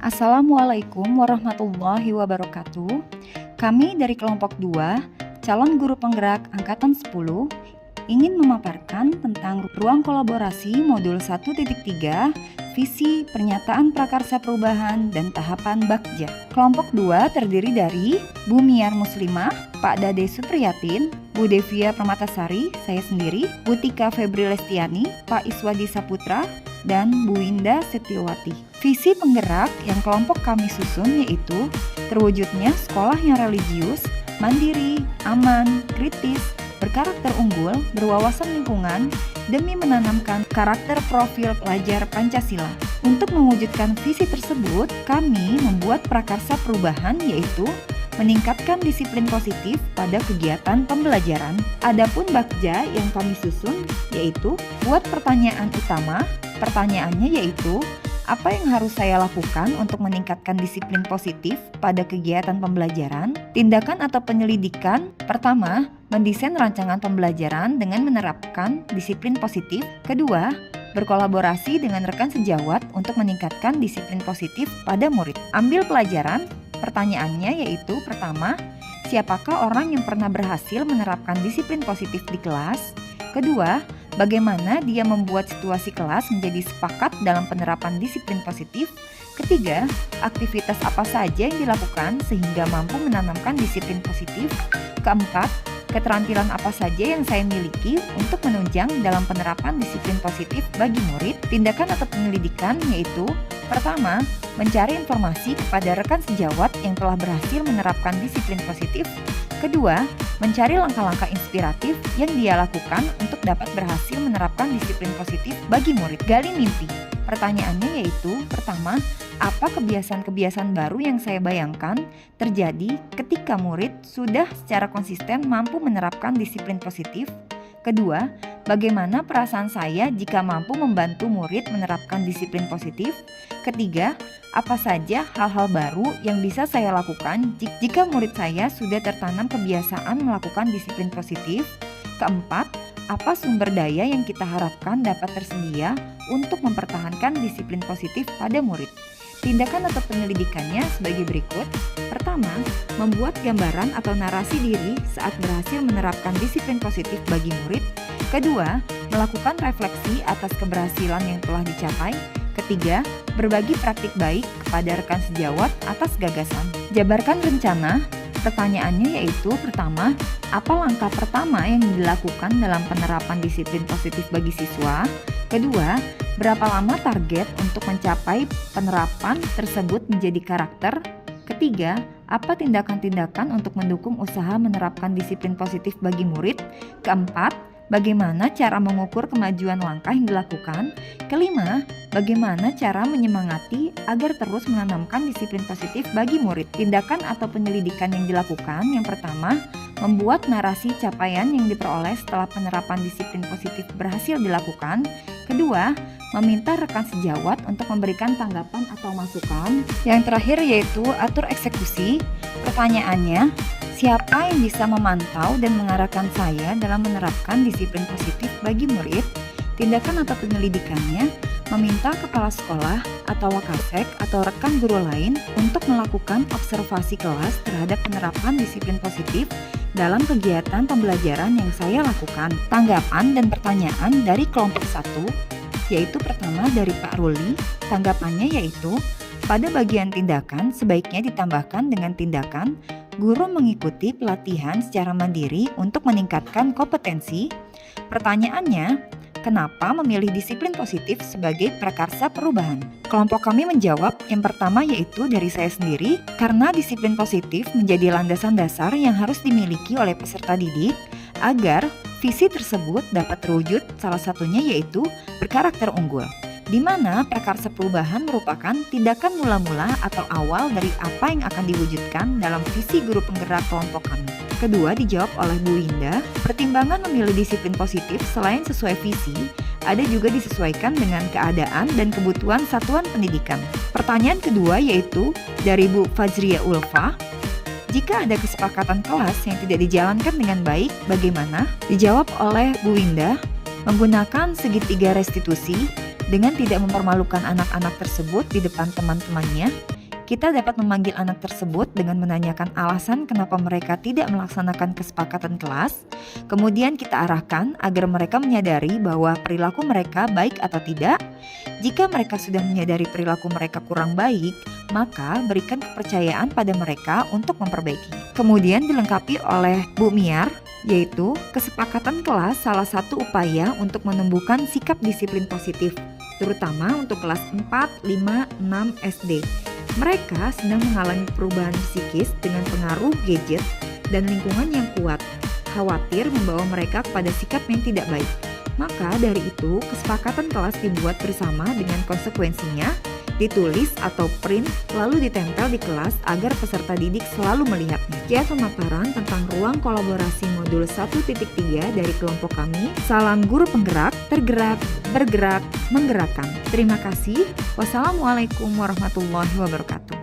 Assalamualaikum warahmatullahi wabarakatuh. Kami dari kelompok 2, calon guru penggerak angkatan 10, ingin memaparkan tentang ruang kolaborasi modul 1.3, visi pernyataan prakarsa perubahan dan tahapan Bagja. Kelompok 2 terdiri dari Bu Miar Muslimah, Pak Dade Supriyatin, Bu Devia Permatasari, saya sendiri, Bu Tika Febri Lestiani, Pak Iswadi Saputra, dan Bu Winda Setiawati. Visi penggerak yang kelompok kami susun yaitu terwujudnya sekolah yang religius, mandiri, aman, kritis, berkarakter unggul, berwawasan lingkungan, demi menanamkan karakter profil pelajar Pancasila. Untuk mewujudkan visi tersebut, kami membuat prakarsa perubahan yaitu meningkatkan disiplin positif pada kegiatan pembelajaran. Adapun Bagja yang kami susun yaitu buat pertanyaan utama. Pertanyaannya yaitu, apa yang harus saya lakukan untuk meningkatkan disiplin positif pada kegiatan pembelajaran? Tindakan atau penyelidikan. Pertama, mendesain rancangan pembelajaran dengan menerapkan disiplin positif. Kedua, berkolaborasi dengan rekan sejawat untuk meningkatkan disiplin positif pada murid. Ambil pelajaran. Pertanyaannya yaitu, pertama, siapakah orang yang pernah berhasil menerapkan disiplin positif di kelas? Kedua, bagaimana dia membuat situasi kelas menjadi sepakat dalam penerapan disiplin positif? Ketiga, aktivitas apa saja yang dilakukan sehingga mampu menanamkan disiplin positif? Keempat, keterampilan apa saja yang saya miliki untuk menunjang dalam penerapan disiplin positif bagi murid? Tindakan atau penyelidikan yaitu, pertama, mencari informasi kepada rekan sejawat yang telah berhasil menerapkan disiplin positif. Kedua, mencari langkah-langkah inspiratif yang dia lakukan untuk dapat berhasil menerapkan disiplin positif bagi murid. Gali mimpi. Pertanyaannya yaitu, pertama, apa kebiasaan-kebiasaan baru yang saya bayangkan terjadi ketika murid sudah secara konsisten mampu menerapkan disiplin positif? Kedua, bagaimana perasaan saya jika mampu membantu murid menerapkan disiplin positif? Ketiga, apa saja hal-hal baru yang bisa saya lakukan jika murid saya sudah tertanam kebiasaan melakukan disiplin positif? Keempat, apa sumber daya yang kita harapkan dapat tersedia untuk mempertahankan disiplin positif pada murid? Tindakan atau penyelidikannya sebagai berikut. Pertama, membuat gambaran atau narasi diri saat berhasil menerapkan disiplin positif bagi murid. Kedua, melakukan refleksi atas keberhasilan yang telah dicapai. Ketiga, berbagi praktik baik kepada rekan sejawat atas gagasan. Jabarkan rencana. Pertanyaannya yaitu, pertama, apa langkah pertama yang dilakukan dalam penerapan disiplin positif bagi siswa? Kedua, berapa lama target untuk mencapai penerapan tersebut menjadi karakter? Ketiga, apa tindakan-tindakan untuk mendukung usaha menerapkan disiplin positif bagi murid? Keempat, bagaimana cara mengukur kemajuan langkah yang dilakukan? Kelima, bagaimana cara menyemangati agar terus menanamkan disiplin positif bagi murid? Tindakan atau penyelidikan yang dilakukan. Yang pertama, membuat narasi capaian yang diperoleh setelah penerapan disiplin positif berhasil dilakukan. Kedua, meminta rekan sejawat untuk memberikan tanggapan atau masukan. Yang terakhir yaitu atur eksekusi. Pertanyaannya, siapa yang bisa memantau dan mengarahkan saya dalam menerapkan disiplin positif bagi murid? Tindakan atau penyelidikannya, meminta kepala sekolah atau wakasek atau rekan guru lain untuk melakukan observasi kelas terhadap penerapan disiplin positif dalam kegiatan pembelajaran yang saya lakukan. Tanggapan dan pertanyaan dari kelompok 1, yaitu pertama dari Pak Ruli. Tanggapannya yaitu, pada bagian tindakan sebaiknya ditambahkan dengan tindakan guru mengikuti pelatihan secara mandiri untuk meningkatkan kompetensi. Pertanyaannya, kenapa memilih disiplin positif sebagai prakarsa perubahan? Kelompok kami menjawab, yang pertama yaitu dari saya sendiri, karena disiplin positif menjadi landasan dasar yang harus dimiliki oleh peserta didik agar visi tersebut dapat terwujud, salah satunya yaitu berkarakter unggul, di mana prakarsa perubahan merupakan tindakan mula-mula atau awal dari apa yang akan diwujudkan dalam visi guru penggerak kelompok kami. Kedua dijawab oleh Bu Winda, pertimbangan memilih disiplin positif selain sesuai visi, ada juga disesuaikan dengan keadaan dan kebutuhan satuan pendidikan. Pertanyaan kedua yaitu dari Bu Fajria Ulfa, jika ada kesepakatan kelas yang tidak dijalankan dengan baik, bagaimana? Dijawab oleh Bu Winda, menggunakan segitiga restitusi, Dengan tidak mempermalukan anak-anak tersebut di depan teman-temannya, kita dapat memanggil anak tersebut dengan menanyakan alasan kenapa mereka tidak melaksanakan kesepakatan kelas. Kemudian kita arahkan agar mereka menyadari bahwa perilaku mereka baik atau tidak. Jika mereka sudah menyadari perilaku mereka kurang baik, maka berikan kepercayaan pada mereka untuk memperbaiki. Kemudian dilengkapi oleh Bu Miar, yaitu kesepakatan kelas salah satu upaya untuk menumbuhkan sikap disiplin positif, terutama untuk kelas 4, 5, 6 SD. Mereka sedang mengalami perubahan psikis dengan pengaruh gadget dan lingkungan yang kuat, khawatir membawa mereka kepada sikap yang tidak baik. Maka dari itu, kesepakatan kelas dibuat bersama dengan konsekuensinya, ditulis atau print lalu ditempel di kelas agar peserta didik selalu melihatnya. Sekian pemaparan tentang ruang kolaborasi modul 1.3 dari kelompok kami. Salam guru penggerak, tergerak, bergerak, menggerakkan. Terima kasih. Wassalamualaikum warahmatullahi wabarakatuh.